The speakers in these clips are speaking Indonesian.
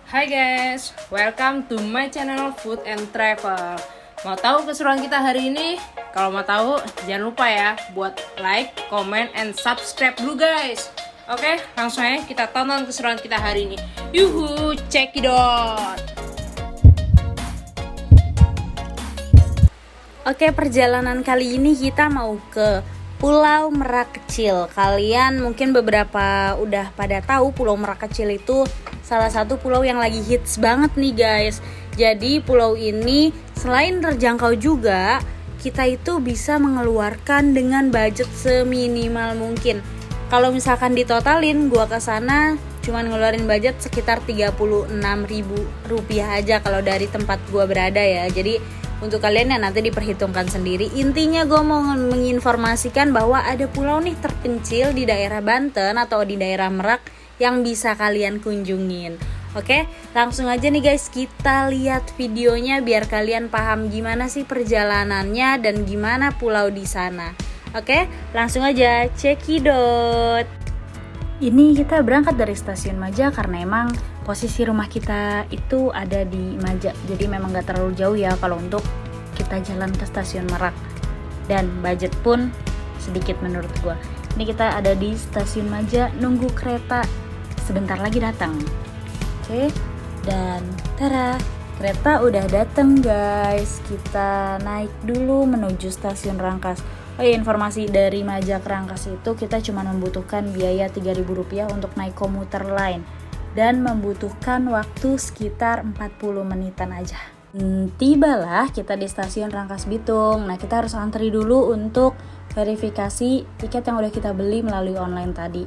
Hai guys, welcome to my channel Food and Travel. Mau tahu keseruan kita hari ini? Kalau mau tahu, jangan lupa ya buat like, comment, and subscribe dulu guys. Oke, langsung aja kita tonton keseruan kita hari ini. Yuhu, check it out. Oke, perjalanan kali ini kita mau ke Pulau Merak Kecil. Kalian mungkin beberapa udah pada tahu Pulau Merak Kecil itu salah satu pulau yang lagi hits banget nih guys. Jadi pulau ini selain terjangkau juga, kita itu bisa mengeluarkan dengan budget seminimal mungkin. Kalau misalkan ditotalin, gua kesana cuman ngeluarin budget sekitar Rp36.000 aja kalau dari tempat gua berada ya. Jadi untuk kalian yang nanti diperhitungkan sendiri. Intinya gue mau menginformasikan bahwa ada pulau nih terpencil di daerah Banten atau di daerah Merak yang bisa kalian kunjungin. Oke, langsung aja nih guys, kita lihat videonya biar kalian paham gimana sih perjalanannya dan gimana pulau di sana. Oke, langsung aja cekidot. Ini kita berangkat dari stasiun Maja karena emang posisi rumah kita itu ada di Maja. Jadi memang gak terlalu jauh ya kalau untuk kita jalan ke stasiun Merak. Dan budget pun sedikit menurut gua. Ini kita ada di stasiun Maja nunggu kereta sebentar lagi datang. Oke, dan tara, kereta udah datang guys. Kita naik dulu menuju stasiun Rangkas. Oh ya, informasi dari Maja ke Rangkas itu kita cuma membutuhkan biaya Rp3.000 untuk naik komuter lain dan membutuhkan waktu sekitar 40 menitan aja. Tibalah kita di stasiun Rangkas Bitung. Nah, kita harus antri dulu untuk verifikasi tiket yang udah kita beli melalui online tadi.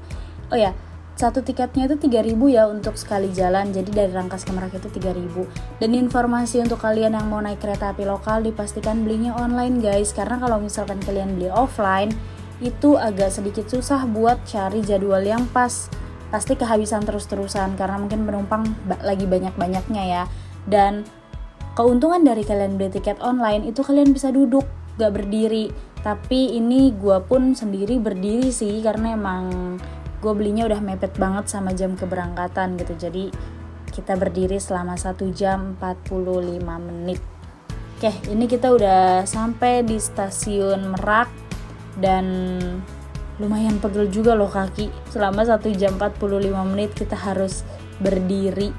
Oh ya, satu tiketnya itu Rp3.000 ya untuk sekali jalan. Jadi dari Rangkas ke Merak itu Rp3.000. Dan informasi untuk kalian yang mau naik kereta api lokal, dipastikan belinya online guys. Karena kalau misalkan kalian beli offline, itu agak sedikit susah buat cari jadwal yang pas. Pasti kehabisan terus-terusan karena mungkin penumpang lagi banyak-banyaknya ya. Dan keuntungan dari kalian beli tiket online itu kalian bisa duduk, gak berdiri. Tapi ini gue pun sendiri berdiri sih karena emang gue belinya udah mepet banget sama jam keberangkatan gitu. Jadi kita berdiri selama 1 jam 45 menit. Oke, ini kita udah sampai di stasiun Merak. Dan lumayan pegel juga loh kaki. Selama 1 jam 45 menit kita harus berdiri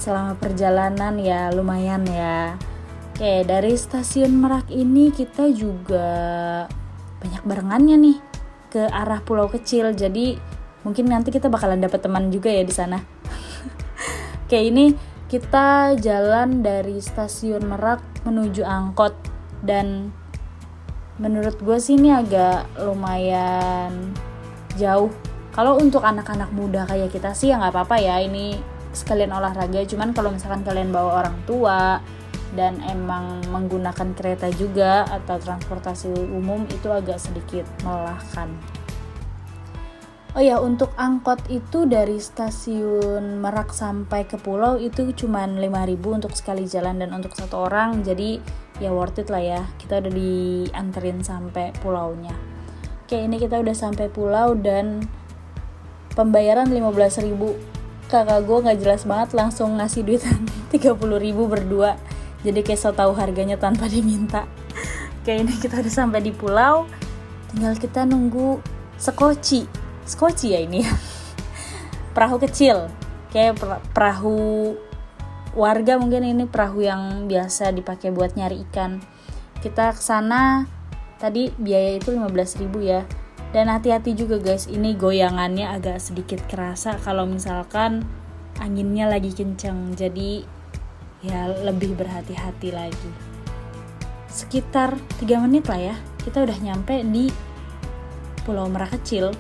selama perjalanan ya, lumayan ya. Oke, dari stasiun Merak ini kita juga banyak barengannya nih ke arah pulau kecil. Jadi mungkin nanti kita bakalan dapat teman juga ya di sana. Oke, ini kita jalan dari stasiun Merak menuju angkot dan menurut gue sih ini agak lumayan jauh. Kalau untuk anak-anak muda kayak kita sih ya nggak apa-apa ya, ini sekalian olahraga. Cuman kalau misalkan kalian bawa orang tua dan emang menggunakan kereta juga atau transportasi umum, itu agak sedikit melelahkan. Oh ya, untuk angkot itu dari stasiun Merak sampai ke pulau itu cuman Rp5.000 untuk sekali jalan dan untuk satu orang. Jadi ya worth it lah ya, kita udah dianterin sampai pulaunya. Oke, ini kita udah sampai pulau dan pembayaran Rp15.000. Kakak gue gak jelas banget langsung ngasih duit Rp30.000 berdua. Jadi kayak so tau harganya tanpa diminta. Oke, ini kita udah sampai di pulau. Tinggal kita nunggu skoci ya ini. Perahu kecil. Kayak perahu warga mungkin, ini perahu yang biasa dipakai buat nyari ikan. Kita kesana tadi biaya itu Rp15.000 ya. Dan hati-hati juga guys, ini goyangannya agak sedikit kerasa kalau misalkan anginnya lagi kenceng. Jadi ya lebih berhati-hati lagi. Sekitar 3 menit lah ya, kita udah nyampe di Pulau Merak Kecil.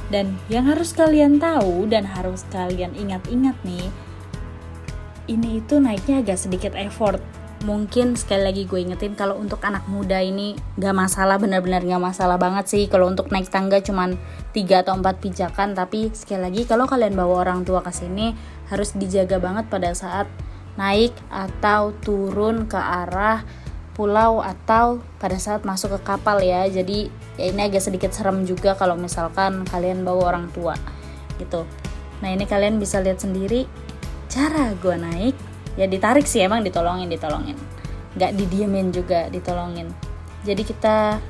Dan yang harus kalian tahu dan harus kalian ingat-ingat nih, ini itu naiknya agak sedikit effort. Mungkin sekali lagi gue ingetin, kalau untuk anak muda ini gak masalah, benar-benar gak masalah banget sih. Kalau untuk naik tangga cuman 3 atau 4 pijakan. Tapi sekali lagi kalau kalian bawa orang tua ke sini, harus dijaga banget pada saat naik atau turun ke arah pulau atau pada saat masuk ke kapal ya. Jadi ya ini agak sedikit serem juga kalau misalkan kalian bawa orang tua gitu. Nah ini kalian bisa lihat sendiri cara gue naik. Ya ditarik sih, emang ditolongin, nggak didiemin juga, ditolongin. Jadi kita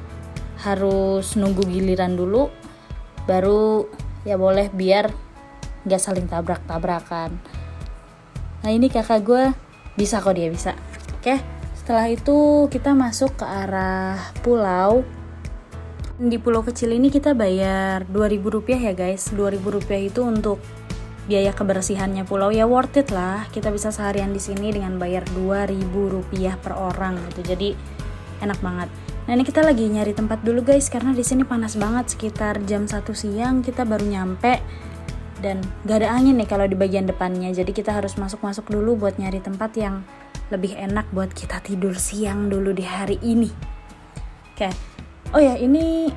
harus nunggu giliran dulu, baru ya boleh, biar nggak saling tabrak-tabrakan. Nah ini kakak gue bisa kok, dia bisa. Oke, setelah itu kita masuk ke arah pulau. Di pulau kecil ini kita bayar 2.000 rupiah ya guys. 2.000 rupiah itu untuk biaya kebersihannya pulau, ya worth it lah. Kita bisa seharian di sini dengan bayar 2.000 rupiah per orang gitu. Jadi enak banget. Nah ini kita lagi nyari tempat dulu guys, karena di sini panas banget. Sekitar jam 1 siang kita baru nyampe, dan gak ada angin nih kalau di bagian depannya. Jadi kita harus masuk dulu buat nyari tempat yang lebih enak buat kita tidur siang dulu di hari ini. Oke. Oh ya, ini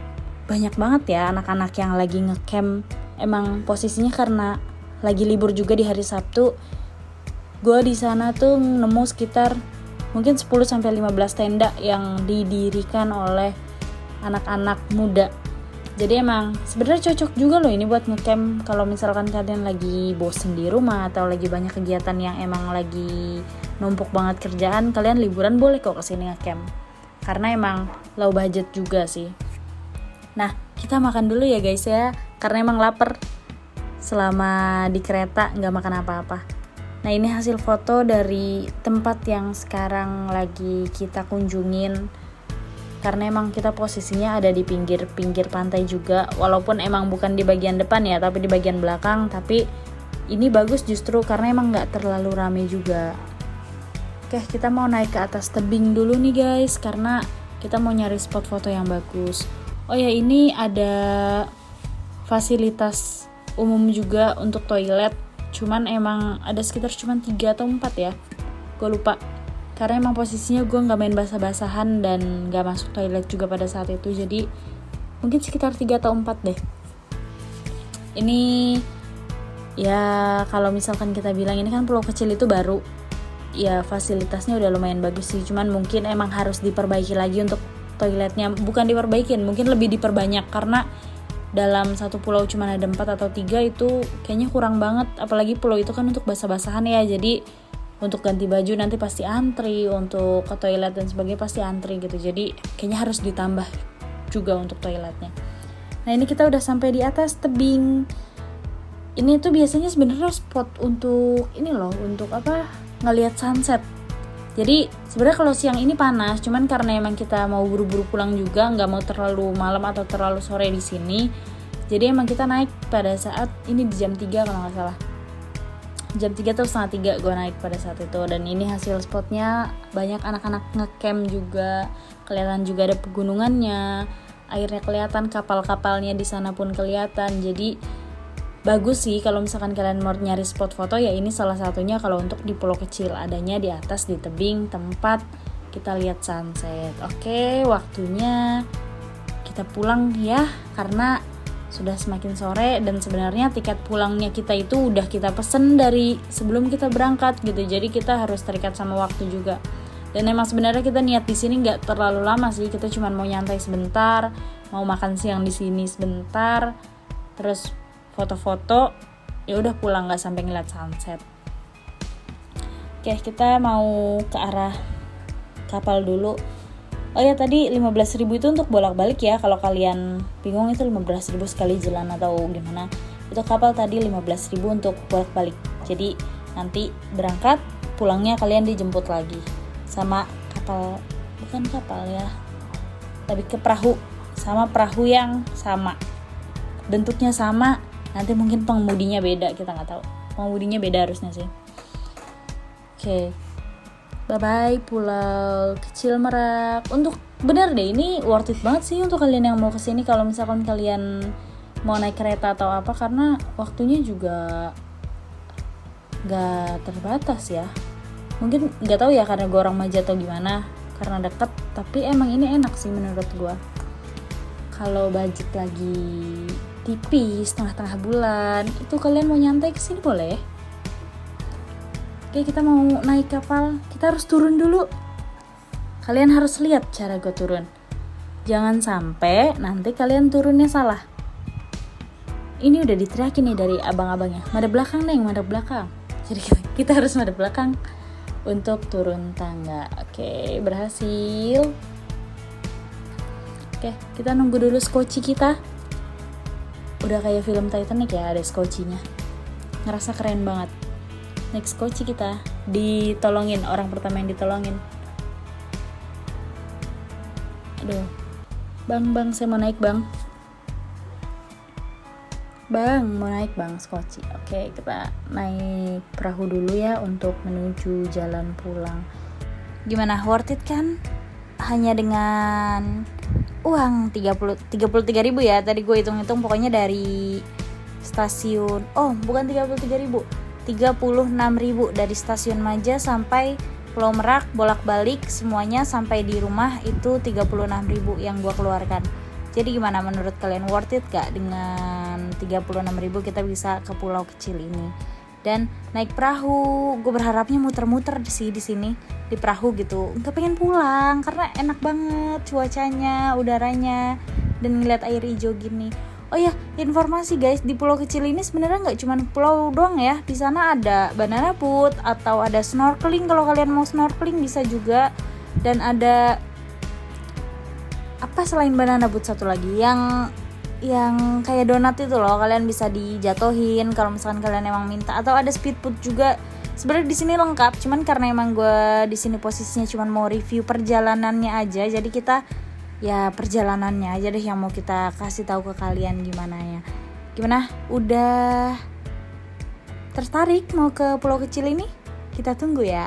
banyak banget ya anak-anak yang lagi ngecamp. Emang posisinya karena lagi libur juga di hari Sabtu. Gue di sana tuh nemu sekitar mungkin 10-15 tenda yang didirikan oleh anak-anak muda. Jadi emang sebenarnya cocok juga loh ini buat ngecamp kalau misalkan kalian lagi bosen di rumah atau lagi banyak kegiatan yang emang lagi numpuk banget kerjaan, kalian liburan boleh kok kesini ngecamp. Karena emang low budget juga sih. Nah, kita makan dulu ya guys ya, karena emang lapar. Selama di kereta nggak makan apa-apa. Nah ini hasil foto dari tempat yang sekarang lagi kita kunjungin. Karena emang kita posisinya ada di pinggir pantai juga. Walaupun emang bukan di bagian depan ya, tapi di bagian belakang. Tapi ini bagus justru karena emang nggak terlalu rame juga. Oke, kita mau naik ke atas tebing dulu nih guys, karena kita mau nyari spot foto yang bagus. Oh ya, ini ada fasilitas umum juga untuk toilet. Cuman emang ada sekitar cuman 3 atau 4 ya, gue lupa. Karena emang posisinya gue gak main basah-basahan dan gak masuk toilet juga pada saat itu. Jadi mungkin sekitar 3 atau 4 deh. Ini ya kalau misalkan kita bilang ini kan pulau kecil itu baru, ya fasilitasnya udah lumayan bagus sih. Cuman mungkin emang harus diperbaiki lagi untuk toiletnya. Bukan diperbaikin, mungkin lebih diperbanyak. Karena dalam satu pulau cuma ada 4 atau 3 itu kayaknya kurang banget. Apalagi pulau itu kan untuk basah-basahan ya. Jadi untuk ganti baju nanti pasti antri, untuk ke toilet dan sebagainya pasti antri gitu. Jadi kayaknya harus ditambah juga untuk toiletnya. Nah ini kita udah sampai di atas tebing. Ini tuh biasanya sebenarnya spot untuk ini loh, untuk apa, ngelihat sunset. Jadi sebenarnya kalau siang ini panas, cuman karena emang kita mau buru-buru pulang juga, nggak mau terlalu malam atau terlalu sore di sini. Jadi emang kita naik pada saat ini di jam 3 kalau nggak salah. Jam 3 atau setengah 3 gue naik pada saat itu. Dan ini hasil spotnya, banyak anak-anak ngecamp juga. Kelihatan juga ada pegunungannya, airnya kelihatan, kapal-kapalnya di sana pun kelihatan. Jadi bagus sih kalau misalkan kalian mau nyari spot foto, ya ini salah satunya kalau untuk di pulau kecil, adanya di atas di tebing tempat kita lihat sunset. Oke, waktunya kita pulang ya, karena sudah semakin sore dan sebenarnya tiket pulangnya kita itu udah kita pesen dari sebelum kita berangkat gitu. Jadi kita harus terikat sama waktu juga. Dan emang sebenarnya kita niat di sini nggak terlalu lama sih, kita cuma mau nyantai sebentar, mau makan siang di sini sebentar, terus foto-foto, ya udah pulang, nggak sampai ngeliat sunset. Oke, kita mau ke arah kapal dulu. Oh ya, tadi 15.000 itu untuk bolak-balik ya. Kalau kalian bingung itu 15.000 sekali jalan atau gimana, itu kapal tadi 15.000 untuk bolak-balik. Jadi nanti berangkat, pulangnya kalian dijemput lagi sama kapal, bukan kapal ya, lebih ke perahu, sama perahu yang sama, bentuknya sama. Nanti mungkin pengemudinya beda, kita nggak tahu. Pengemudinya beda harusnya sih. Oke. Bye-bye Pulau Kecil Merak. Untuk bener deh, ini worth it banget sih untuk kalian yang mau kesini. Kalau misalkan kalian mau naik kereta atau apa, karena waktunya juga nggak terbatas ya. Mungkin nggak tahu ya karena gue orang Maja atau gimana, karena deket. Tapi emang ini enak sih menurut gue. Kalau budget lagi tipis, tengah-tengah bulan, itu kalian mau nyantai kesini boleh. Oke, kita mau naik kapal, kita harus turun dulu. Kalian harus lihat cara gue turun. Jangan sampai nanti kalian turunnya salah. ini udah diteriakin nih dari abang-abangnya, madep belakang Neng, madep belakang. Jadi kita harus madep belakang untuk turun tangga. Oke, berhasil. Oke, kita nunggu dulu skoci kita. Udah kayak film Titanic ya, ada skocinya. Ngerasa keren banget. Naik skoci kita, ditolongin, orang pertama yang ditolongin. Aduh, bang, saya mau naik bang. Bang, mau naik bang, skoci. Oke, kita naik perahu dulu ya untuk menuju jalan pulang. Gimana, worth it kan? Hanya dengan uang 33.000 ya. Tadi gue hitung-hitung pokoknya dari stasiun. Oh, bukan 33.000. 36.000 dari stasiun Maja sampai Pulau Merak, bolak-balik semuanya sampai di rumah itu 36.000 yang gue keluarkan. Jadi gimana menurut kalian, worth it gak dengan 36.000 kita bisa ke pulau kecil ini? Dan naik perahu, gue berharapnya muter-muter sih di sini di perahu gitu. Nggak pengen pulang karena enak banget cuacanya, udaranya, dan ngeliat air hijau gini. Oh ya, informasi guys, di pulau kecil ini sebenarnya nggak cuma pulau doang ya. Di sana ada banana boat atau ada snorkeling, kalau kalian mau snorkeling bisa juga. Dan ada apa selain banana boat, satu lagi yang kayak donat itu loh, kalian bisa dijatuhin kalau misalkan kalian emang minta. Atau ada speedboat juga. Sebenarnya di sini lengkap, cuman karena emang gue di sini posisinya cuman mau review perjalanannya aja, jadi kita ya perjalanannya aja deh yang mau kita kasih tahu ke kalian gimana ya. Gimana? Udah tertarik mau ke pulau kecil ini? Kita tunggu ya.